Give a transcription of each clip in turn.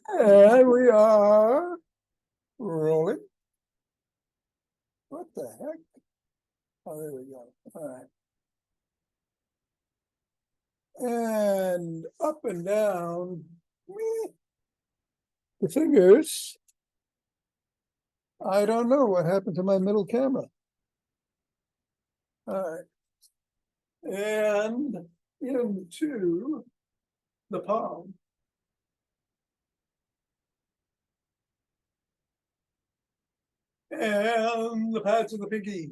And we are rolling. What the heck? Oh, there we go. All right. And up and down. The fingers. I don't know what happened to my middle camera. All right. And into the palm. And the pads of the pinky.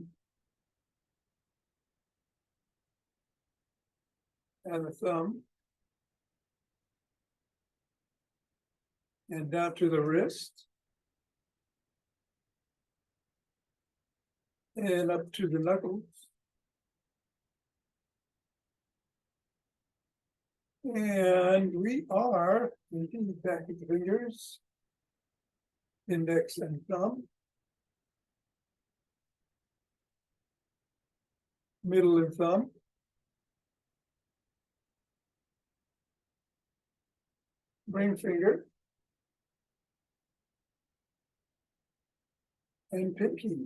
And the thumb. And down to the wrist. And up to the knuckles. And we are looking back at the fingers, index and thumb, middle and thumb, ring finger, and pinky.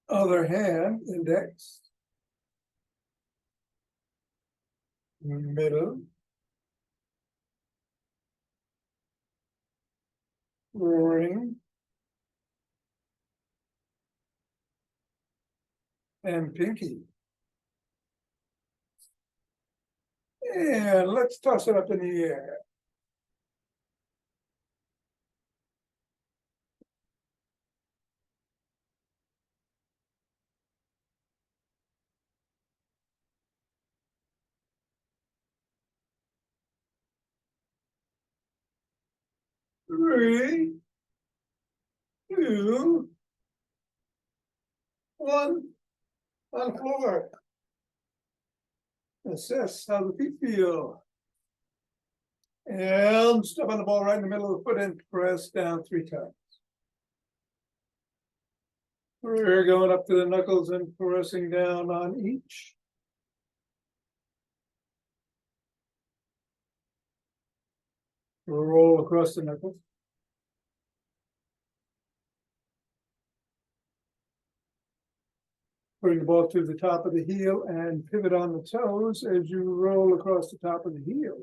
Other hand, index, middle, ring, and pinky. And let's toss it up in the air. Three, two, one, on the floor. Assess how the feet feel. And step on the ball right in the middle of the foot and press down 3 times. We're going up to the knuckles and pressing down on each. Roll across the knuckles. Bring the ball to the top of the heel and pivot on the toes as you roll across the top of the heel.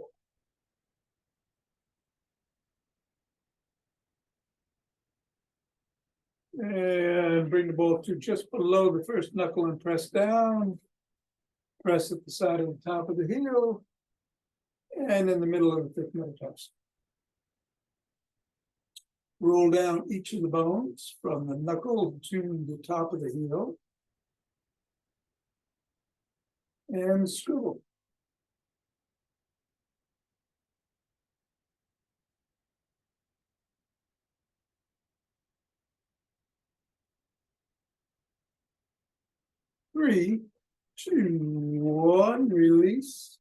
And bring the ball to just below the first knuckle and press down. Press at the side of the top of the heel and in the middle of the fifth metatarsal. Roll down each of the bones from the knuckle to the top of the heel. And scribble. Three, two, one, release,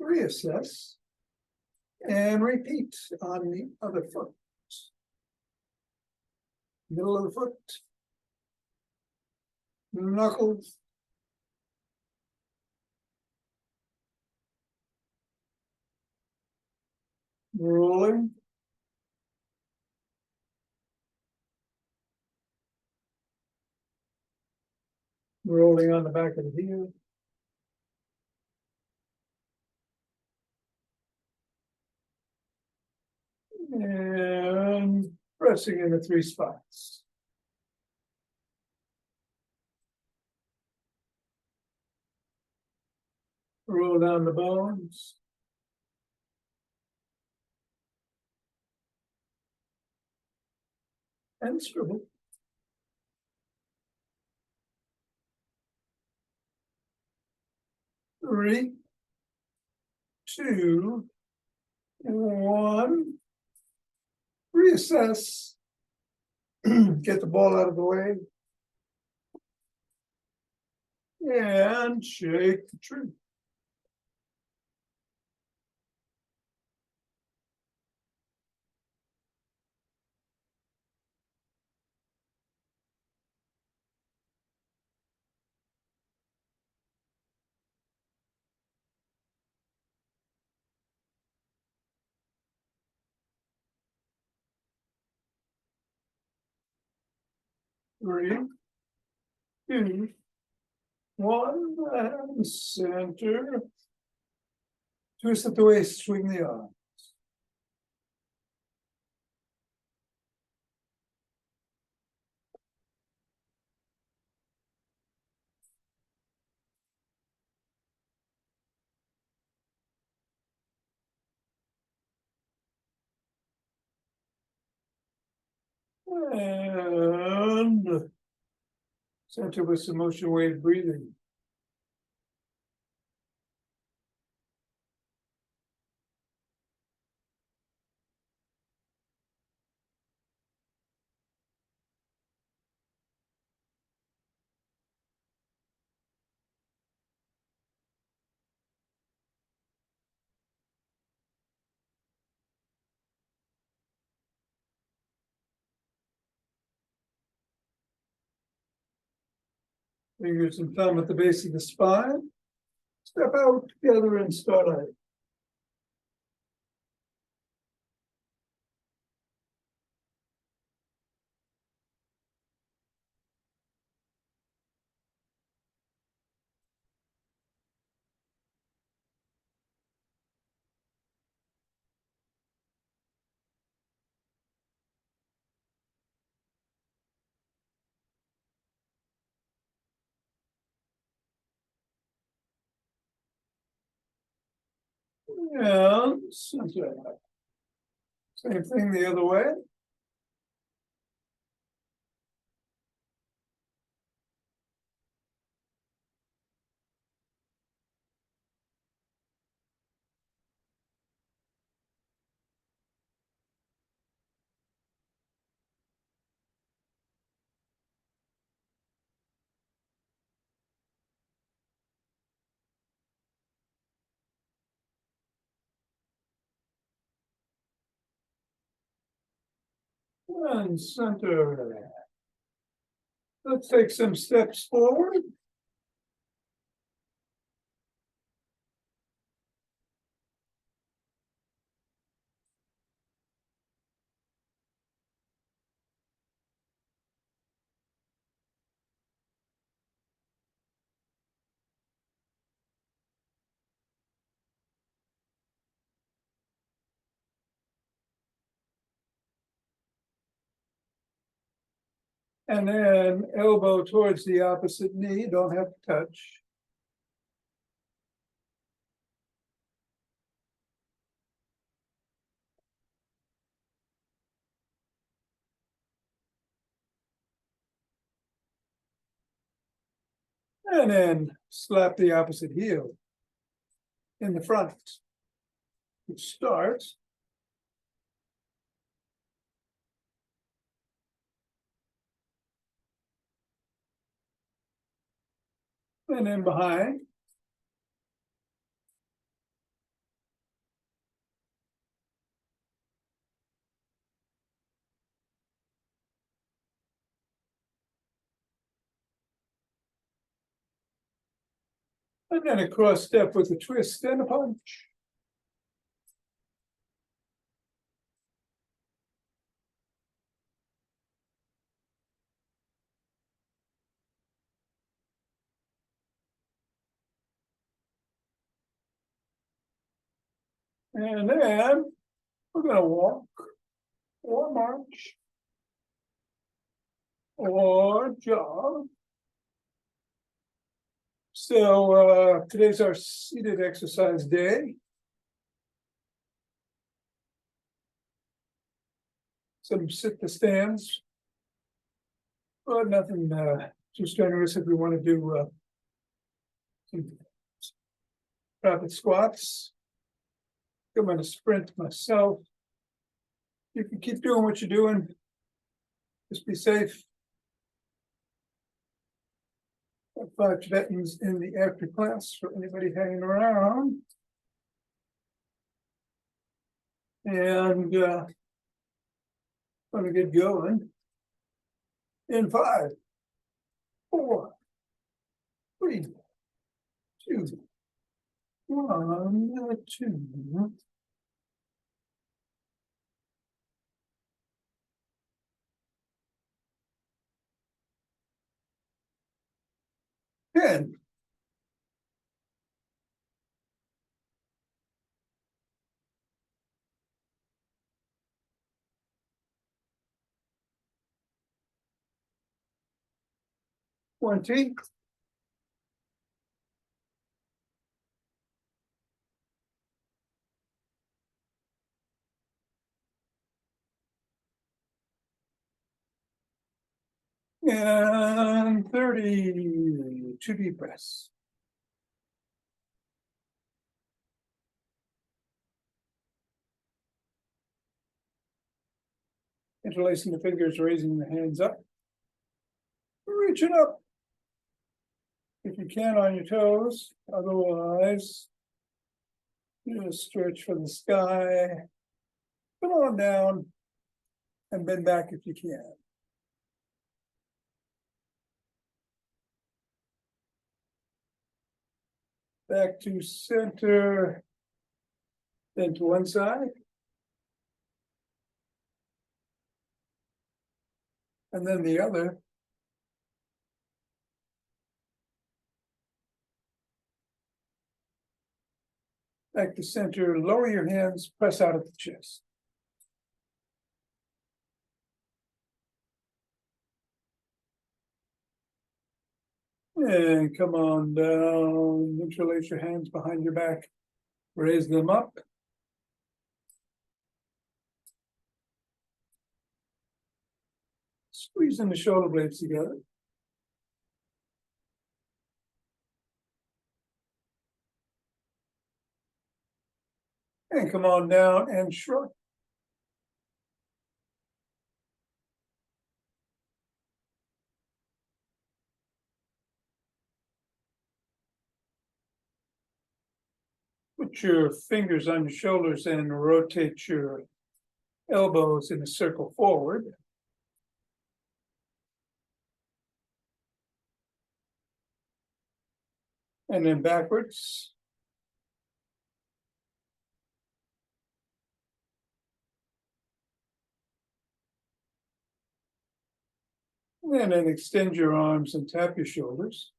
reassess, and repeat on the other foot. Middle of the foot, knuckles, rolling, rolling on the back of the heel. And pressing in the 3 spots. Roll down the bones. And scribble. Three, two, one. Reassess. Get the ball out of the way. And shake the tree. 3, 2, 1, and center. Twist at the waist, swing the arm. And center with some motion wave breathing. Fingers and thumb at the base of the spine. Step out together and start out. And center. Same thing the other way. And center. Let's take some steps forward. And then elbow towards the opposite knee, don't have to touch. And then slap the opposite heel in the front, which starts. And then behind. And then a cross step with a twist and a punch. And then we're going to walk or march or jog. So today's our seated exercise day. Some sit to stands, but nothing too strenuous if we want to do some rapid squats. I'm going to sprint myself. You can keep doing what you're doing. Just be safe. Got 5 Tibetans in the after class for anybody hanging around. And going to get going in 5, 4, 3, 2, 1, 2. 10. $20. And 30. 2 deep breaths. Interlacing the fingers, raising the hands up. Reach it up. If you can on your toes, otherwise, just stretch for the sky. Come on down and bend back if you can. Back to center, then to one side. And then the other. Back to center, lower your hands, press out at the chest. And come on down, interlace your hands behind your back, raise them up. Squeezing the shoulder blades together. And come on down and shrug. Put your fingers on your shoulders and rotate your elbows in a circle forward. And then backwards. And then extend your arms and tap your shoulders.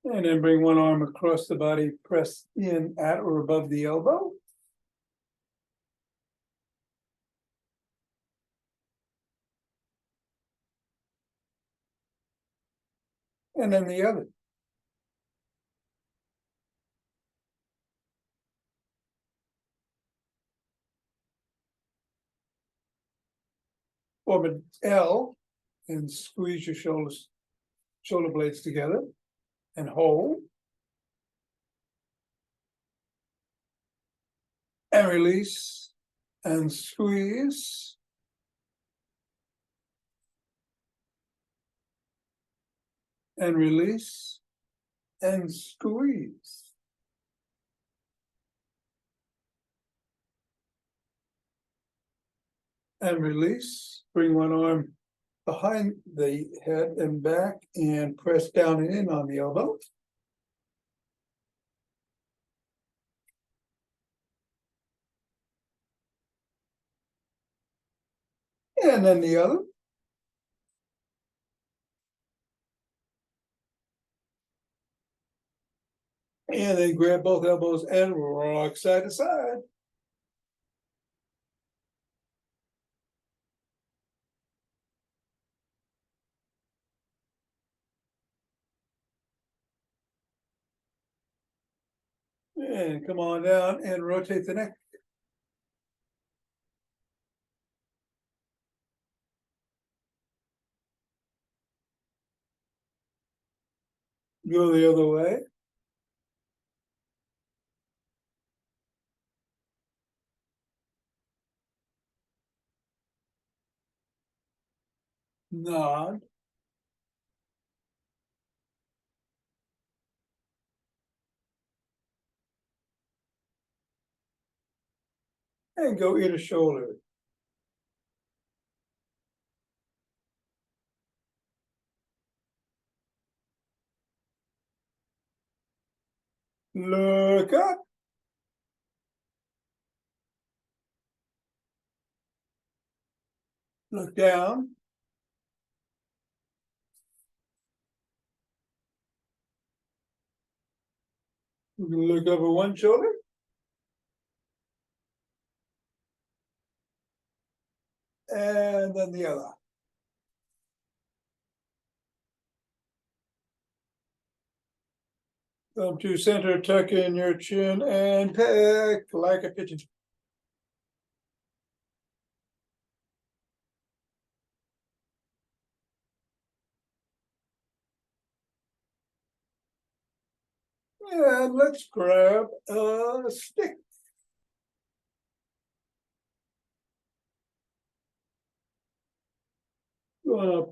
And then bring one arm across the body, press in at or above the elbow. And then the other. Form an L and squeeze your shoulder blades together and hold. And release and squeeze. And release and squeeze. And release. Bring one arm behind the head and back and press down and in on the elbow. And then the other. And then grab both elbows and rock side to side. And come on down and rotate the neck. Go the other way. Nod. And go ear to shoulder. Look up. Look down. Look over one shoulder. And then the other. Come to center, tuck in your chin and peck like a pigeon. And let's grab a stick.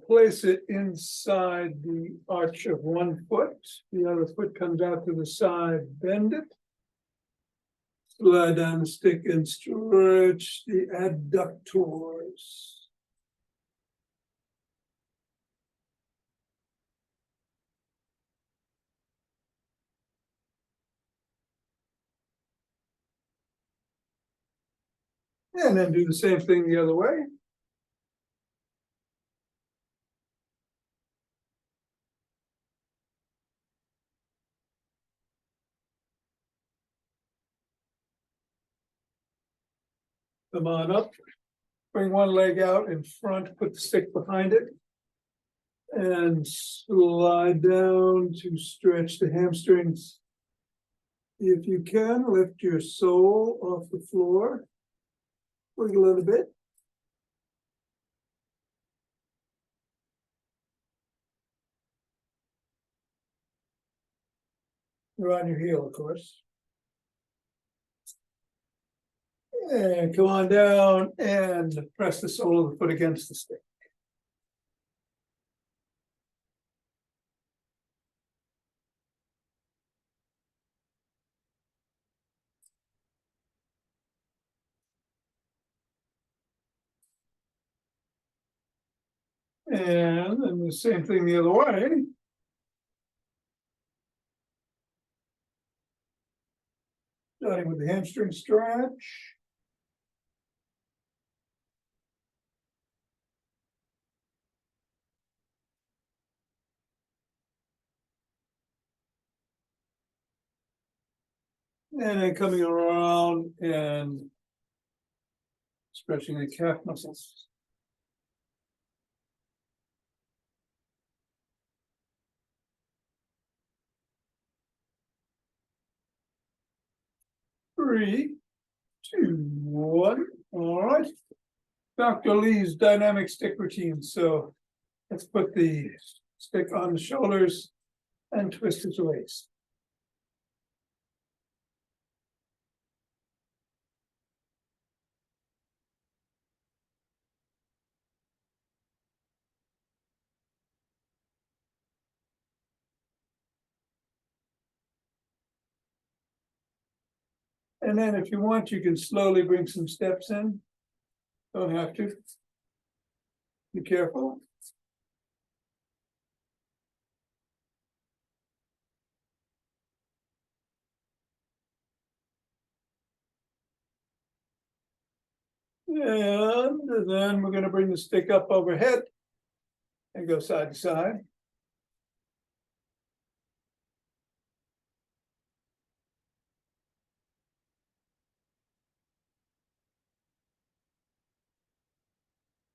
Place it inside the arch of one foot. The other foot comes out to the side, bend it. Slide down the stick and stretch the adductors. And then do the same thing the other way. Come on up. Bring one leg out in front, put the stick behind it. And slide down to stretch the hamstrings. If you can, lift your sole off the floor. Wiggle a little bit. You're on your heel, of course. And come on down and press the sole of the foot against the stick. And then the same thing the other way. Starting with the hamstring stretch. And then coming around and stretching the calf muscles. Three, two, one. All right. Dr. Lee's dynamic stick routine. So let's put the stick on the shoulders and twist its waist. And then if you want, you can slowly bring some steps in. Don't have to. Be careful. And then we're going to bring the stick up overhead and go side to side.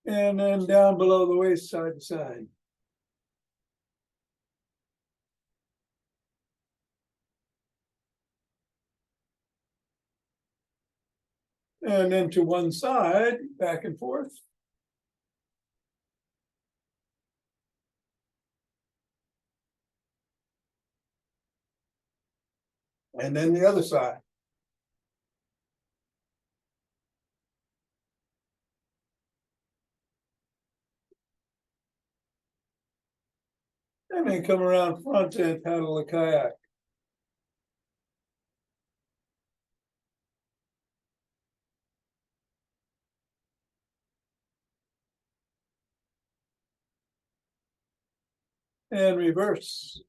And then down below the waist, side to side. And then to one side, back and forth. And then the other side. And then come around front and paddle a kayak. And reverse.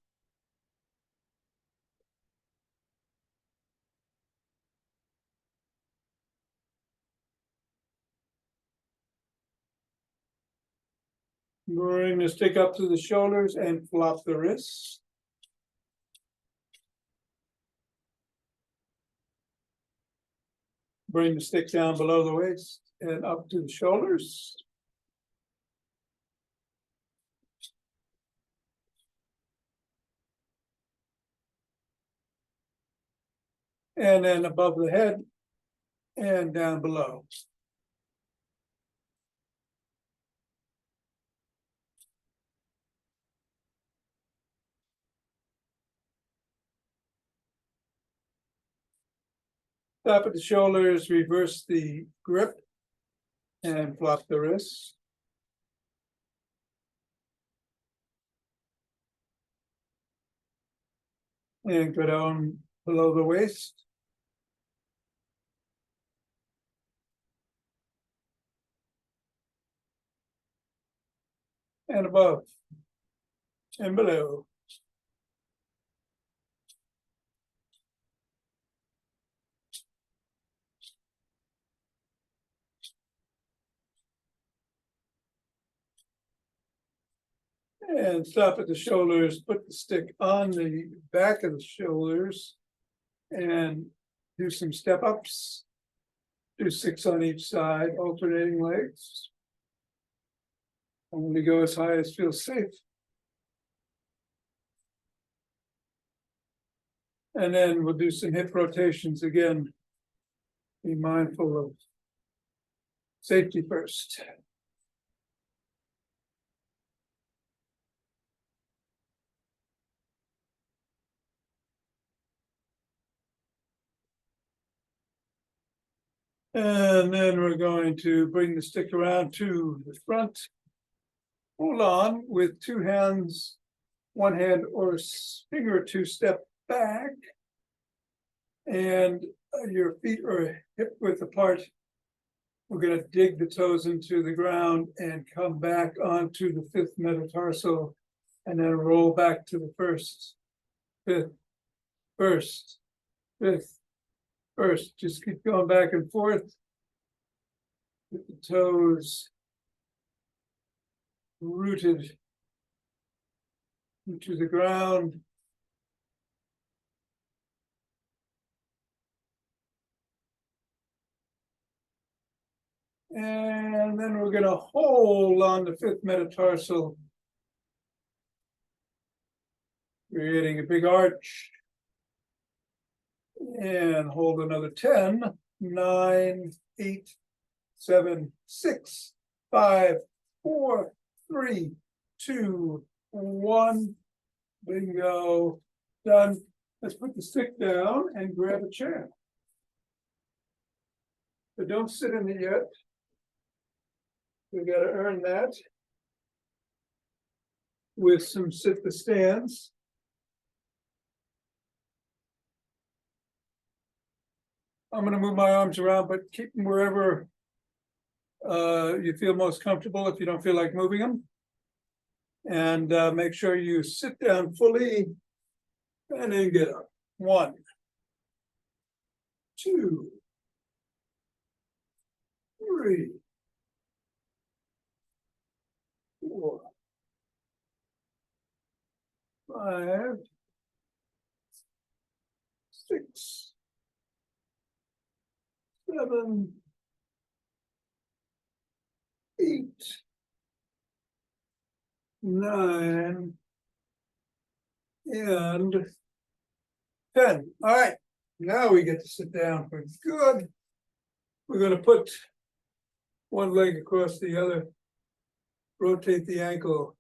Bring the stick up to the shoulders and flop the wrists. Bring the stick down below the waist and up to the shoulders. And then above the head and down below. Stop at the shoulders, reverse the grip, and flop the wrists. And go down below the waist. And above and below. And stop at the shoulders, put the stick on the back of the shoulders and do some step ups. Do 6 on each side, alternating legs. Only go as high as feels safe. And then we'll do some hip rotations again. Be mindful of safety first. And then we're going to bring the stick around to the front. Hold on with 2 hands, 1 hand or finger or 2 step back. And your feet are hip width apart. We're going to dig the toes into the ground and come back onto the 5th metatarsal and then roll back to the 1st, 5th, 1st, 5th, 1st. Just keep going back and forth. With the toes rooted into the ground. And then we're going to hold on the 5th metatarsal, creating a big arch. And hold another 10, 9, 8, 7, 6, 5, 4, 3, 2, 1. Bingo. Done. Let's put the stick down and grab a chair. But don't sit in it yet. We got to earn that with some sit the stands. I'm going to move my arms around, but keep them wherever you feel most comfortable if you don't feel like moving them. And make sure you sit down fully and then get up. 1, 2, 3, 4, 5, 6, 7, 8, 9, and 10. All right, now we get to sit down for good. We're going to put one leg across the other, rotate the ankle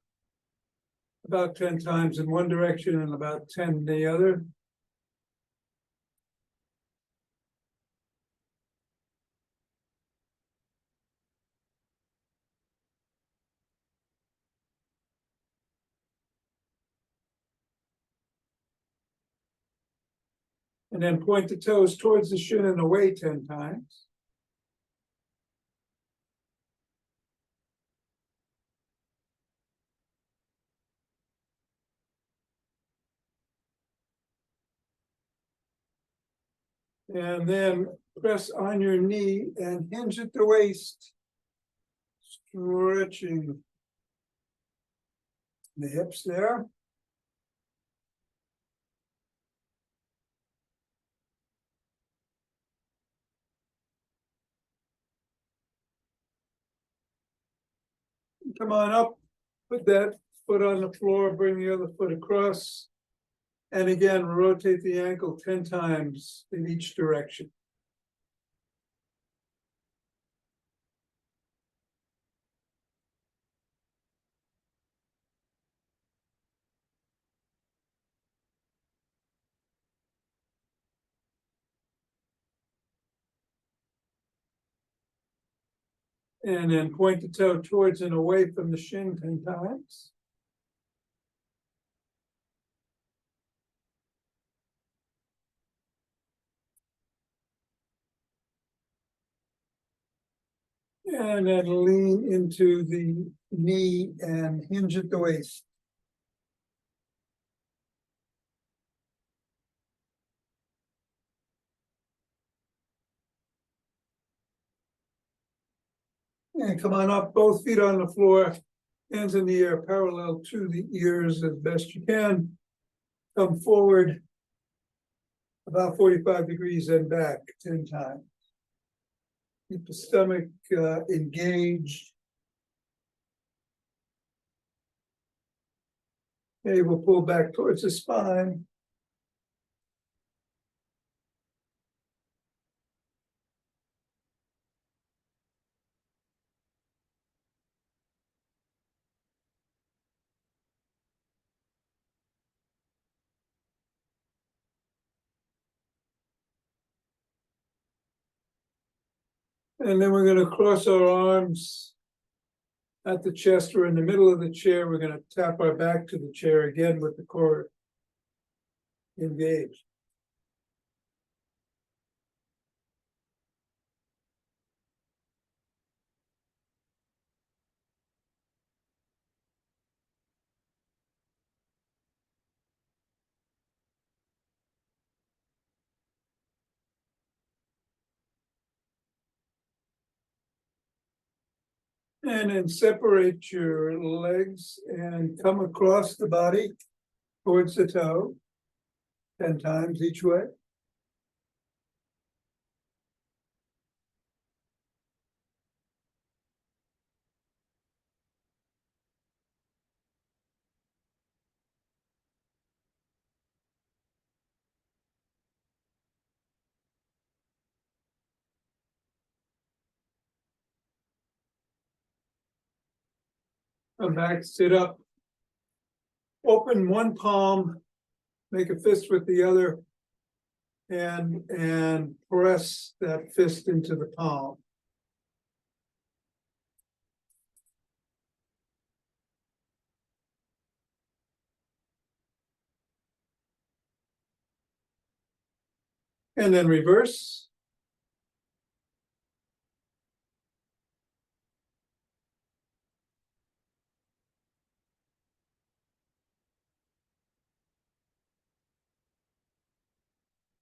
about 10 times in one direction and about 10 in the other. And then point the toes towards the shin and away 10 times. And then press on your knee and hinge at the waist, stretching The hips there. Come on up, put that foot on the floor, bring the other foot across. And again, rotate the ankle 10 times in each direction. And then point the toe towards and away from the shin 10 times. And then lean into the knee and hinge at the waist. And come on up, both feet on the floor, hands in the air, parallel to the ears as best you can. Come forward about 45 degrees and back 10 times. Keep the stomach engaged. Okay, we'll pull back towards the spine. And then we're going to cross our arms at the chest or in the middle of the chair. We're going to tap our back to the chair again with the core engaged. And then separate your legs and come across the body towards the toe 10 times each way. Come back, sit up. Open one palm, make a fist with the other, and press that fist into the palm. And then reverse.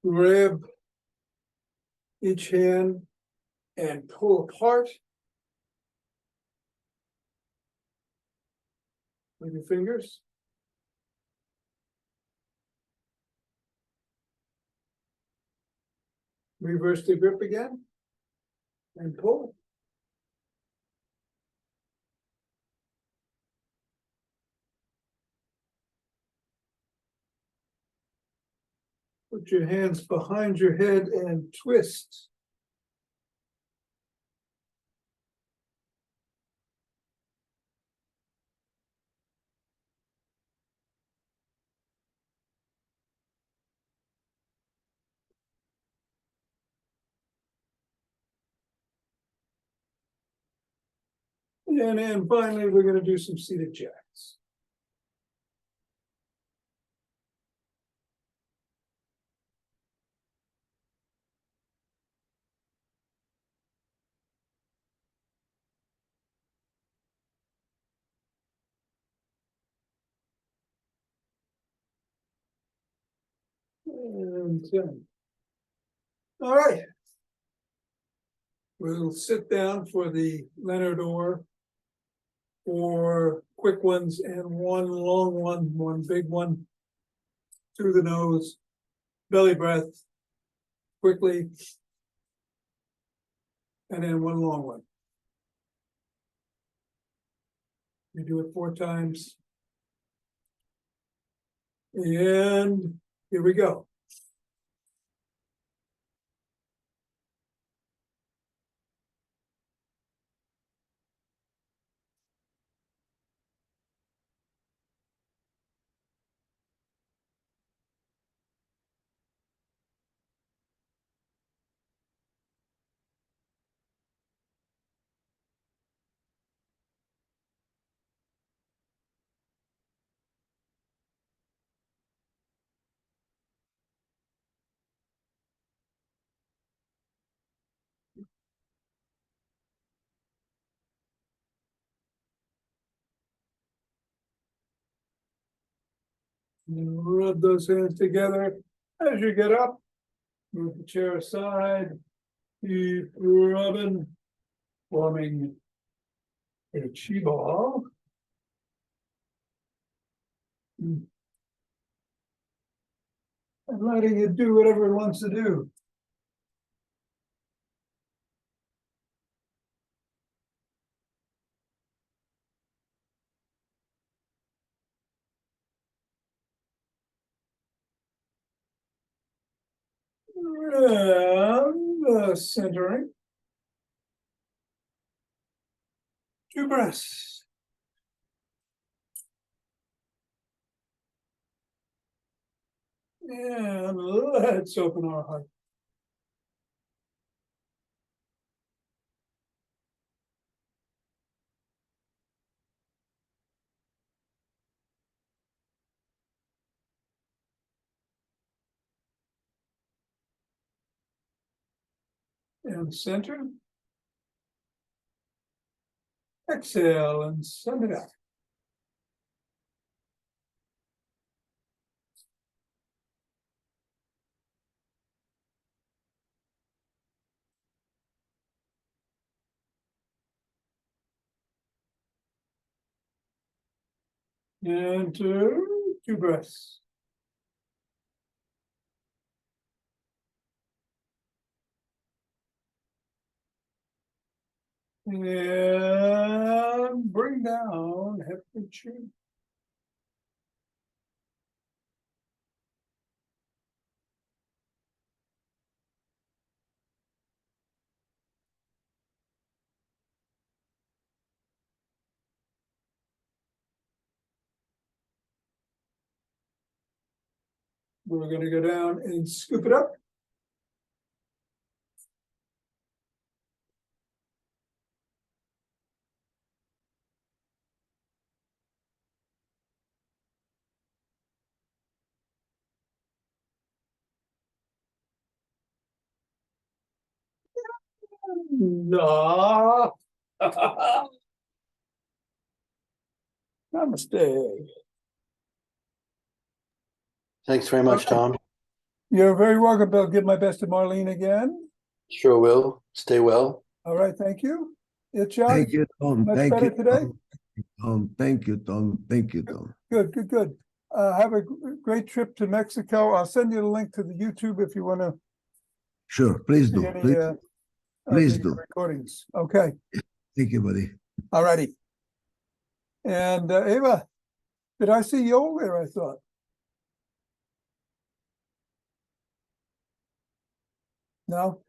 Grab each hand and pull apart with your fingers. Reverse the grip again and pull. Put your hands behind your head and twist. And then finally, we're going to do some seated jacks. And 10. All right. We'll sit down for the Leonard Orr 4 quick ones and 1 long one, 1 big one through the nose, belly breath, quickly, and then 1 long one. You do it 4 times. And here we go. And rub those hands together as you get up. Move the chair aside. Keep rubbing, forming a chi ball. And letting it do whatever it wants to do. And centering. 2 breaths. And let's open our heart. And center. Exhale and send it out. And 2 breaths. And bring down hip and chin. We're going to go down and scoop it up. No. Namaste. Thanks very much, Tom. You're very welcome, Bill. Give my best to Marlene again. Sure will. Stay well. All right, thank you. It's John. Thank you, Tom. Much Thank better you, today? Tom. Thank you, Tom. Thank you, Tom. Good, good, good. Have a great trip to Mexico. I'll send you the link to the YouTube if you want to Sure, please see do. any Please, please the do. recordings. Okay, Thank you, buddy. all righty. And Ava, did I see you over there? I thought. No?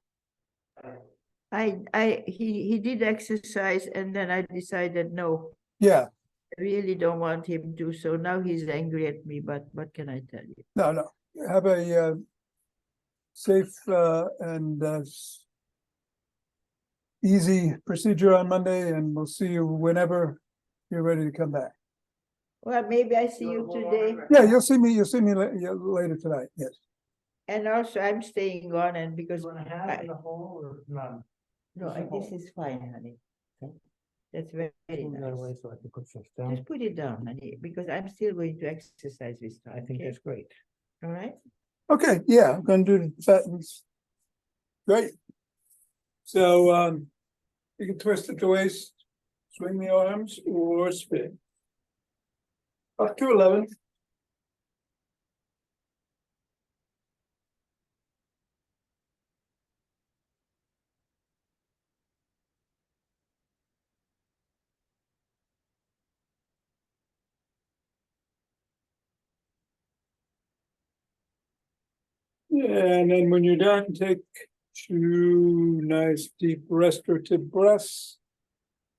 He did exercise and then I decided, no, Yeah, I really don't want him to. So now he's angry at me, but what can I tell you? no. Have a safe and easy procedure on Monday, and we'll see you whenever you're ready to come back. Well, maybe I see you today. Yeah, you'll see me later tonight. Yes. And also I'm staying on and because You want a hat in the hole or none? this is fine, honey. That's very, very Move that nice. away so I can put this down. Just put it down, honey, because I'm still going to exercise this time. I think okay? that's great. All right. Okay, yeah, I'm gonna do the fattens. Great. So you can twist at the waist, swing the arms or spin. Up to 11. And then when you're done, take 2 nice deep restorative breaths.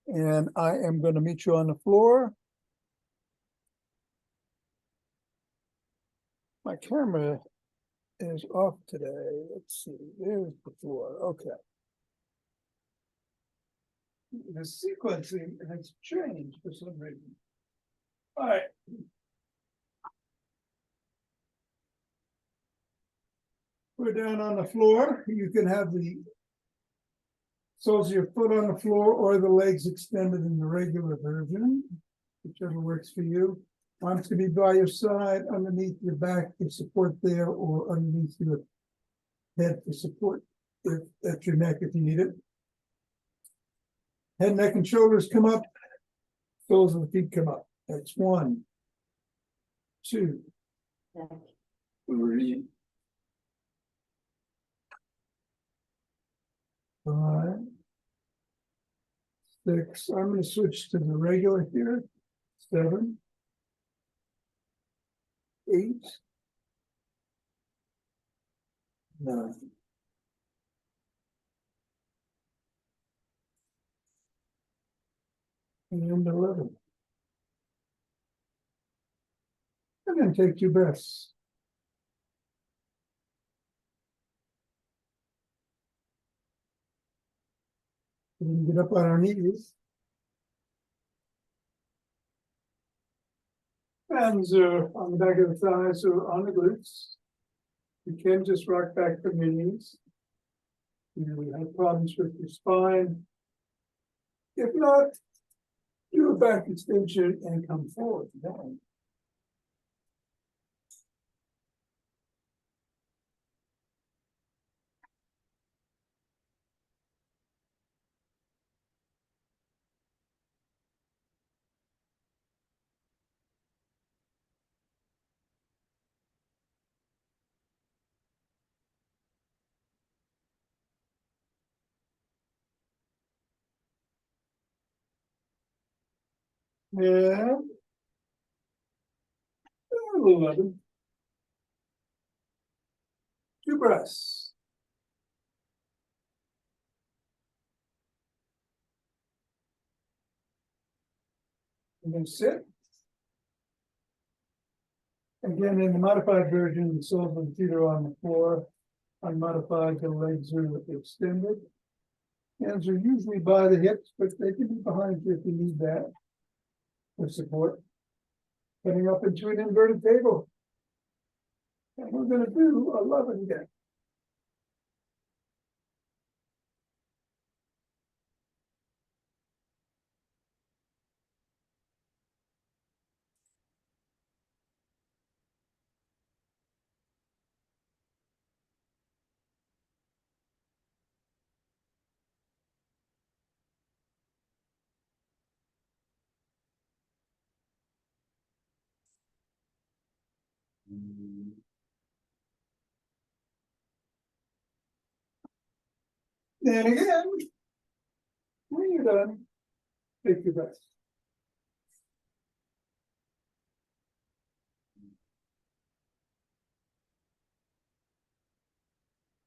And I am going to meet you on the floor. My camera is off today. Let's see, there's the floor. Okay. The sequencing has changed for some reason. All right. We're down on the floor. You can have the soles of your foot on the floor or the legs extended in the regular version, whichever works for you. Arms to be by your side, underneath your back for support there, or underneath your head for support if at your neck if you need it. Head, neck, and shoulders come up. Soles of the feet come up. That's 1, 2, 3, 5, 6. I'm going to switch to the regular here. 7, 8, 9. And 11. And then take 2 breaths. We can get up on our knees. Hands are on the back of the thighs or on the glutes. You can just rock back from your knees. You have problems with your spine. If not, do a back extension and come forward. Down. Yeah. 11. 2 breaths. And then sit. Again, in the modified version, the soles of the feet are on the floor. Unmodified, the legs are extended. Hands are usually by the hips, but they can be behind you if you need that for support. Getting up into an inverted table. And we're going to do 11 again. And again, when you're done, take your breath.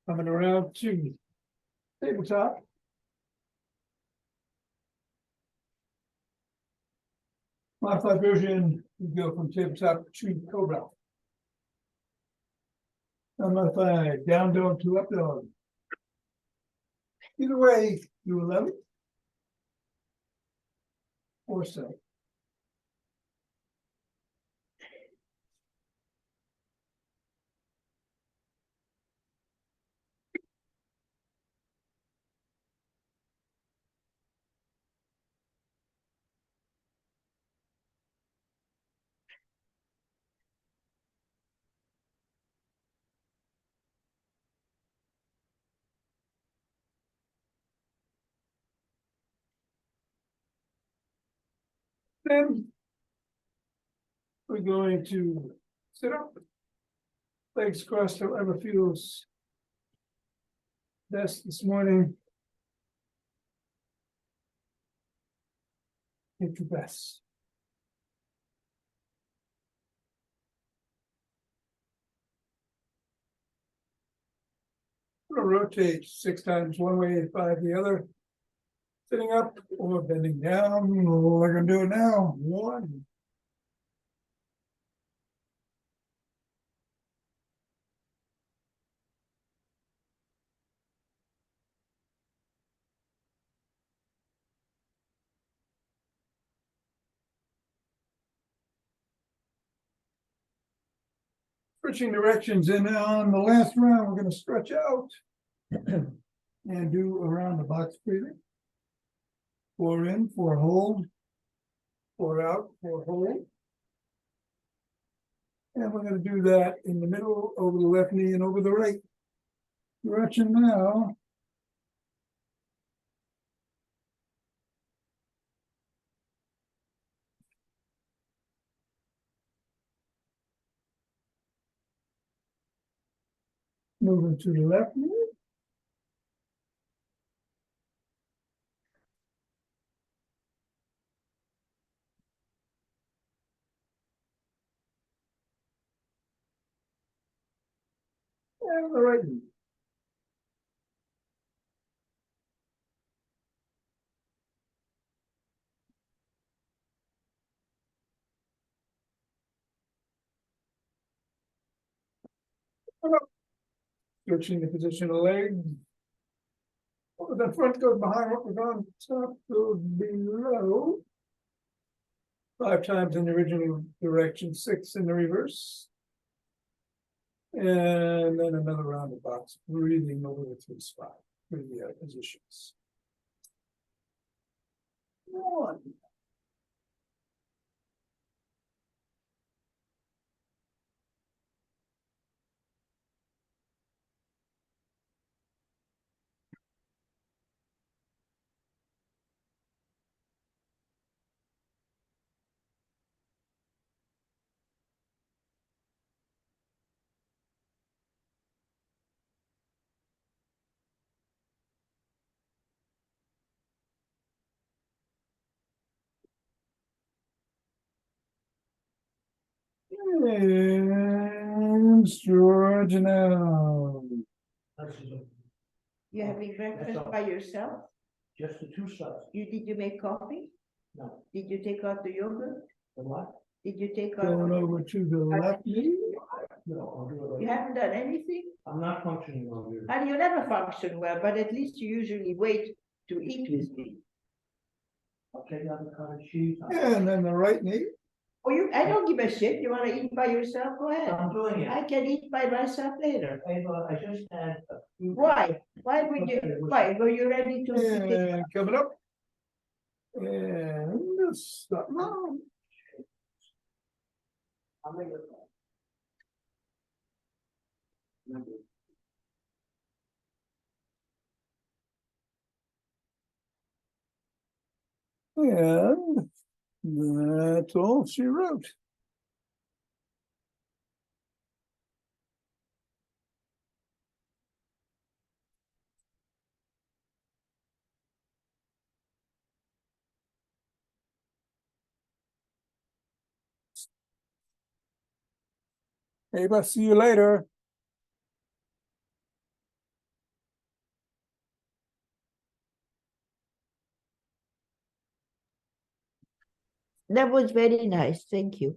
Coming around to tabletop. Modified version, you go from tabletop to cobra. Unmodified, down dog to up dog. Either way, do 11 or so. Then we're going to sit up. Legs crossed, however feels best this morning. Get your best. I'm gonna rotate 6 times one way and 5 the other. Sitting up or bending down. We're gonna do it now. 1. Switching directions, and on the last round, we're gonna stretch out. And do around the box breathing. 4 in, 4 hold. 4 out, 4 hold. And we're gonna do that in the middle, over the left knee and over the right direction now. Moving to the left knee. And the right knee. Switching the position of the leg. The front goes behind, what we're on top goes below. 5 times in the original direction, 6 in the reverse. And then another round of box, breathing over the 3 spot, 3 positions. 1. And stretch now. You having breakfast all. by yourself? Just the 2 shots. Did you make coffee? No. Did you take out the yogurt? The what? Did you take Going out? over to the left knee. No, I'll do it. You haven't done anything? I'm not functioning well here. And you never function well, but at least you usually wait to eat with me. I'll take out the cottage cheese. And then the right knee. Oh, I don't give a shit. You wanna eat by yourself? Go ahead. I'm doing it. I can eat by myself later. Ava, I just had a few. Why? Why would you, why? Were you ready to sit in? And coming up. And stop now. I'll make it. And that's all she wrote. Hey, I'll see you later. That was very nice. Thank you.